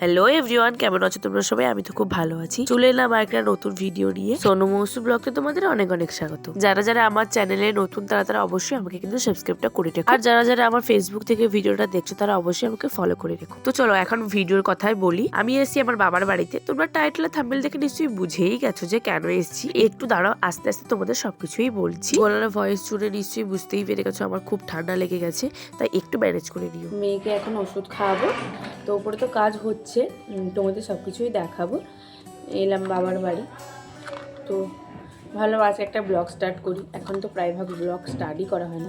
Hello everyone, কেমন আছো তোমরা সবাই? আমি তো খুব ভালো আছি। চলে এলাম একটা নতুন ভিডিও নিয়ে। সোনু মৌসুম ব্লগে তোমাদের অনেক অনেক স্বাগত। যারা যারা আমার চ্যানেলে নতুন তারা অবশ্যই আমাকে কিন্তু সাবস্ক্রাইবটা করে রেখো, আর যারা যারা আমার ফেসবুক থেকে ভিডিওটা দেখছো তারা অবশ্যই আমাকে ফলো করে রেখো। তো চলো এখন ভিডিওর কথাই বলি। আমি এসেছি আমার বাবার বাড়িতে। তোমরা টাইটেল আর থাম্বনেল দেখে নিশ্চয়ই বুঝেই গেছো যে কেন এসেছি। একটু দাঁড়াও, আস্তে আস্তে তোমাদের সবকিছুই বলছি। গলার ভয়েস শুনে নিশ্চয়ই বুঝতেই পেরে গেছো আমার খুব ঠান্ডা লেগে গেছে, তাই একটু ম্যানেজ করে নিও। মেয়েকে এখন ওষুধ খাওয়াবো, তো উপরে তো কাজ হচ্ছে, তোমাদের সব কিছুই দেখাবো। এলাম বাবার বাড়ি, তো ভালো আজকে একটা ব্লগ স্টার্ট করি। এখন তো প্রায়ভাগ ব্লগ স্টার্টই করা হয় না।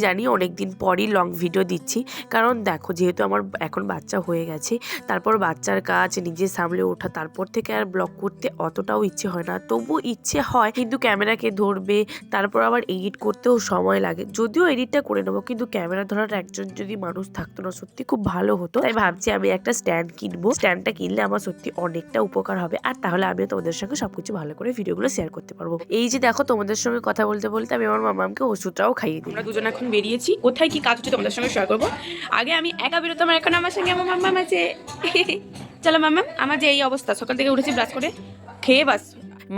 জানি অনেকদিন পরই লং ভিডিও দিচ্ছি, কারণ দেখো যেহেতু আমার এখন বাচ্চা হয়ে গেছে, তারপর বাচ্চার কাজ নিজে সামলে ওঠা, তারপর থেকে আর ব্লগ করতে অতটাও ইচ্ছে হয় না। তবু ইচ্ছে হয়, কিন্তু ক্যামেরাকে ধরবে, তারপর আবার এডিট করতেও সময় লাগে। যদিও এডিটটা করে নেবো, কিন্তু ক্যামেরা ধরার একজন যদি মানুষ থাকতো না, সত্যি খুব ভালো হতো। তাই ভাবছি আমি একটা স্ট্যান্ড কিনবো। স্ট্যান্ডটা কিনলে আমার সত্যি অনেকটা উপকার হবে, আর তাহলে আমিও তোমাদের সঙ্গে সবকিছু ভালো করে ভিডিওগুলো শেয়ার করতে পারবো। এই যে দেখো, তোমাদের সঙ্গে কথা বলতে বলতে আমি আমার মামাকে ওষুধটাও খাইয়ে দিই। আমরা দুজন এখন বেরিয়েছি, কোথায় কি কাজ হচ্ছে তোমাদের সঙ্গে শেয়ার করবো। আগে আমি একা বেরোতাম, এখন আমার সঙ্গে আমার মাম্মাম আছে। চলো মাম্মাম, আমার যে এই অবস্থা, সকাল থেকে উঠেছি ব্রাশ করে খেয়ে বাস।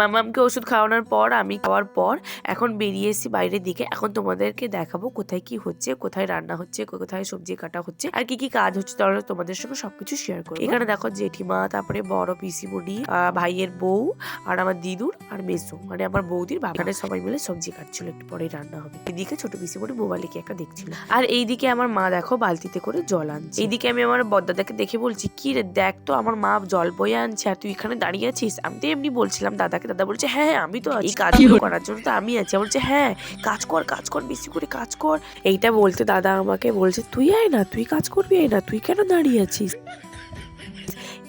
মামামকে ওষুধ খাওয়ানোর পর আমি খাওয়ার পর এখন বেরিয়ে এসেছি বাইরের দিকে। এখন তোমাদেরকে দেখাবো কোথায় কি হচ্ছে, কোথায় রান্না হচ্ছে, কোথায় সবজি কাটা হচ্ছে, আর কি কি কাজ হচ্ছে, তাহলে তোমাদের সঙ্গে সবকিছু শেয়ার করবো। এখানে দেখো জেঠিমা, তারপরে বড় পিসিমণি, ভাইয়ের বউ, আর আমার দিদুর আর মেসো, মানে আমার বৌদির বাগানে সবাই মিলে সবজি কাটছিল। একটু পরেই রান্না হবে। এদিকে ছোট পিসিমণি মোবাইলে কি একটা দেখছিল, আর এইদিকে আমার মা দেখো বালতিতে করে জল আনছে। এইদিকে আমি আমার বড়দাদাকে দেখে বলছি, কি রে দেখ তো আমার মা জল বয়ে আনছে আর তুই এখানে দাঁড়িয়ে আছিস। আমি তো এমনি বলছিলাম দাদাকে। দাদা বলছে হ্যাঁ আমি তো এই কাজগুলো করার জন্য তো আমি আছি। বলছে হ্যাঁ কাজ কর বেশি করে কাজ কর। এইটা বলতে দাদা আমাকে বলছে তুই আয় না, তুই কাজ করবি, আয় না, তুই কেন দাঁড়িয়ে আছিস।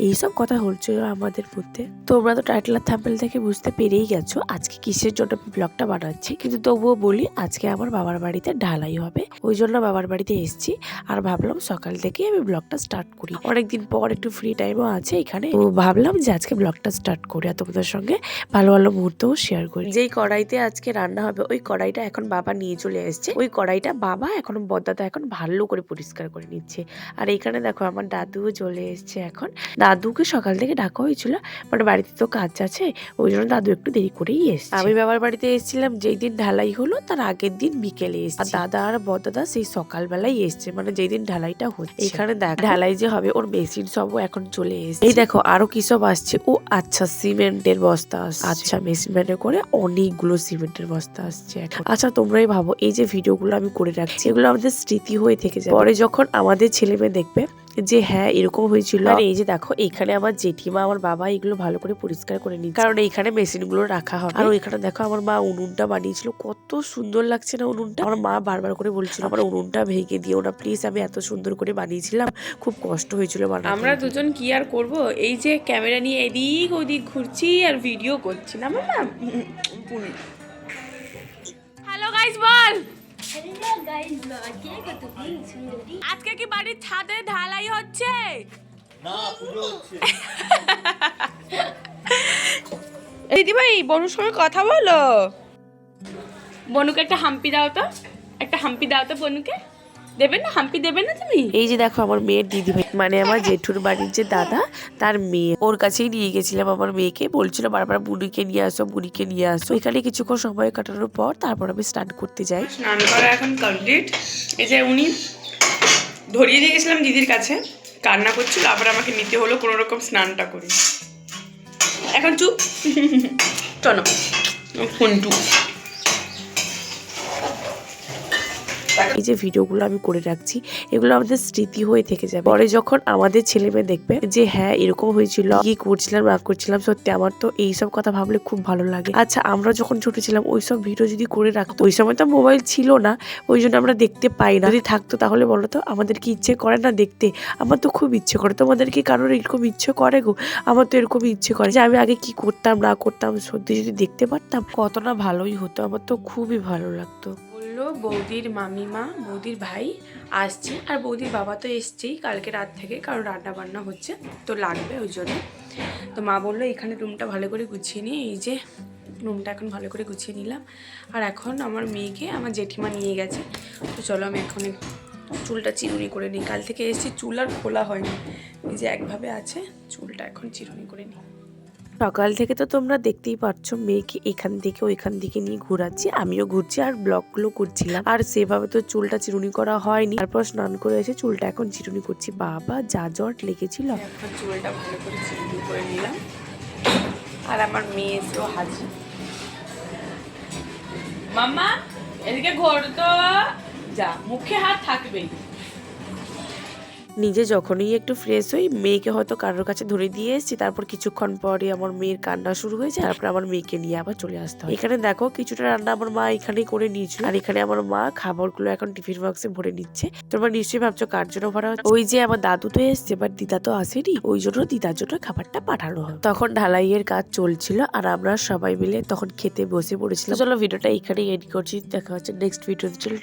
এইসব কথা হচ্ছিল আমাদের মধ্যে। তোমরা তো টাইটেল আর থাম্বনেল থেকে বুঝতে পেরেই গেছো আজকে কিসের জন্য ব্লগটা বানাচ্ছি, কিন্তু তবুও বলি আজকে আমার বাবার বাড়িতে ঢালাই হবে, ওই জন্য বাবার বাড়িতে এসেছি। আর ভাবলাম সকাল থেকে আমি ব্লগটা স্টার্ট করি, অনেকদিন পর একটু ফ্রি টাইমও আছে এখানে, তো ভাবলাম যে আজকে ব্লগটা স্টার্ট করি আর তোমাদের সঙ্গে ভালো ভালো মুহূর্তও শেয়ার করি। যেই কড়াইতে আজকে রান্না হবে ওই কড়াইটা এখন বাবা নিয়ে চলে এসেছে। ওই কড়াইটা বাবা এখন বড়দাদা এখন ভালো করে পরিষ্কার করে নিচ্ছে। আর এইখানে দেখো আমার দাদুও চলে এসেছে। এখন দাদুকে সকাল থেকে ডাকা হয়েছিল, বাট বাড়িতে তো কাজ আছে, ওই জন্য দাদু একটু দেরি করেই এসেছে। আমি বাবার বাড়িতে এসেছিলাম যেই দিন ঢালাই হলো তার আগের দিন বিকেলে এসেছে। আর দাদা আর বড়দাদা সেই সকালবেলায় এসছে, মানে যেই দিন ঢালাইটা হচ্ছে। এখানে দেখ ঢালাই যে হবে ওর মেশিন সবও এখন চলে এসেছে। এই দেখো আরো কি সব আসছে। ও আচ্ছা সিমেন্টের বস্তা আসছে। আচ্ছা মেশিনে করে অনেকগুলো সিমেন্টের বস্তা আসছে এখন। আচ্ছা তোমরাই ভাবো, এই যে ভিডিওগুলো আমি করে রাখছি এগুলো আমাদের স্মৃতি হয়ে থেকে যাবে পরে যখন আমাদের ছেলে মেয়ে দেখবে যে হ্যাঁ এরকম হয়েছিল। আর এই যে দেখো এখানে আমার জেঠিমা আমার বাবা এগুলো ভালো করে পরিষ্কার করে নিচ্ছে, কারণ এইখানে মেশিন গুলো রাখা হবে। আর ওইখানে দেখো আমার মা উনুনটা বানিয়েছিল, কত সুন্দর লাগছে না উনুনটা। আমার মা বারবার করে বলছিল আমার উনুনটা ভেঙে দিও না প্লিজ, আমি এত সুন্দর করে বানিয়েছিলাম, খুব কষ্ট হয়েছিল বানাতে। আমরা দুজন কি আর করব, এই যে ক্যামেরা নিয়ে এদিক ওদিক ঘুরছি আর ভিডিও করছি না মাম্মাম। হ্যালো গাইস বল। আজকে কি বাড়ির ছাদে ঢালাই হচ্ছে? না, পুজো হচ্ছে। দিদি ভাই বনুর সঙ্গে কথা বলো। বনুকে একটা হাম্পি দাও তো, একটা হাম্পি দাও তো বনুকে। দেবে না হাম্পি, দেবে না তুমি? এই যে দেখো আমার মেয়ের দিদি ভাই, মানে আমার জেঠুর বাড়ির যে দাদা তার মেয়ে, ওর কাছেই নিয়ে গেছিলাম আমার মেয়েকে। বলছিল বারবার বুড়িকে নিয়ে আসো বুড়িকে নিয়ে আসো। এখানে কিছুক্ষণ সময় কাটানোর পর তারপর আমি স্টার্ট করতে যাই। স্নান করা এখন কমপ্লিট। এই যে উনি ধরিয়ে দিয়ে গেছিলাম দিদির কাছে, কান্না করছিল, আবার আমাকে নিতে হলো কোনো রকম স্নানটা করে। এখন চুপ। চলো ফোনটু। এই যে ভিডিওগুলো আমি করে রাখছি এগুলো আমাদের স্মৃতি হয়ে থেকে যাবে পরে যখন আমাদের ছেলে মেয়ে দেখবে যে হ্যাঁ এরকম হয়েছিল, কি করছিলাম না করছিলাম। সত্যি আমার তো এইসব কথা ভাবলে খুব ভালো লাগে। আচ্ছা আমরা যখন ছোট ছিলাম ওইসব ভিডিও যদি করে রাখতো, ওই সময় তো মোবাইল ছিল না, ওই জন্য আমরা দেখতে পাই না। যদি থাকতো তাহলে বলো তো আমাদের কি ইচ্ছে করে না দেখতে? আমার তো খুব ইচ্ছে করে। তোমাদের কি কারোর এরকম ইচ্ছে করে গো? আমার তো এরকম ইচ্ছে করে যে আমি আগে কি করতাম না করতাম, সত্যি যদি দেখতে পারতাম কতটা ভালোই হতো। আমার তো খুবই ভালো লাগতো। বৌদির মামিমা, বৌদির ভাই আসছে, আর বৌদির বাবা তো এসছেই কালকে রাত থেকে, কারণ রান্না বান্না হচ্ছে তো লাগবে ওই জন্য। তো মা বললো এখানে রুমটা ভালো করে গুছিয়ে নিয়ে, এই যে রুমটা এখন ভালো করে গুছিয়ে নিলাম। আর এখন আমার মেয়েকে আমার জেঠিমা নিয়ে গেছে, তো চলো আমি এখন চুলটা চিরুনি করে নিই। কাল থেকে এসেছি, চুল আর খোলা হয়নি, এই যে একভাবে আছে, চুলটা এখন চিরুনি করে নিই। সকাল থেকে তো তোমরা দেখতেই পাচ্ছ মেয়েকে এখান থেকে ওইখান থেকে নিয়ে ঘোরাচ্ছি, আমিও ঘুরছি আর ব্লগগুলো করছিলাম। আর সেভাবে তো চুলটা চিরুনি করা হয়নি, তারপর স্নান করে এসে চুলটা এখন চিরুনি করছি। বাবা যা জট লেগেছিল। এখন চুলটা ভালো করে চিরুনি করে নিলাম, আর আমার মেয়ে এসেও হাজির। মাম্মা এদিকে ঘোর তো, যা, মুখে হাত থাকবেই। নিজে যখনই একটু ফ্রেশ হই মেয়েকে হয়তো কারোর কাছে ধরে দিয়ে এসেছি, তারপর কিছুক্ষণ পরে আমার মেয়ের কান্না শুরু হয়ে যায়, তারপর আমার মেয়েকে নিয়ে আবার চলে আসতে হয়। এখানে দেখো কিছুটা রান্না আমার মা এখানেই করে নিয়েছিল, আর এখানে আমার মা খাবারগুলো এখন টিফিন বক্সে ভরে নিচ্ছে। তোমরা নিশ্চয়ই ভাবছো কার জন্য ভরা হচ্ছে। ওই যে আমার দাদু তো এসছে, বাট দিদা তো আসেনি, ওই জন্য দিদার জন্য খাবারটা পাঠানো হয়। তখন ঢালাইয়ের কাজ চলছিল আর আমরা সবাই মিলে তখন খেতে বসে পড়েছিলাম। চলো ভিডিওটা এখানেই এন্ড করছি, দেখা হচ্ছে নেক্সট ভিডিওতে। চলো।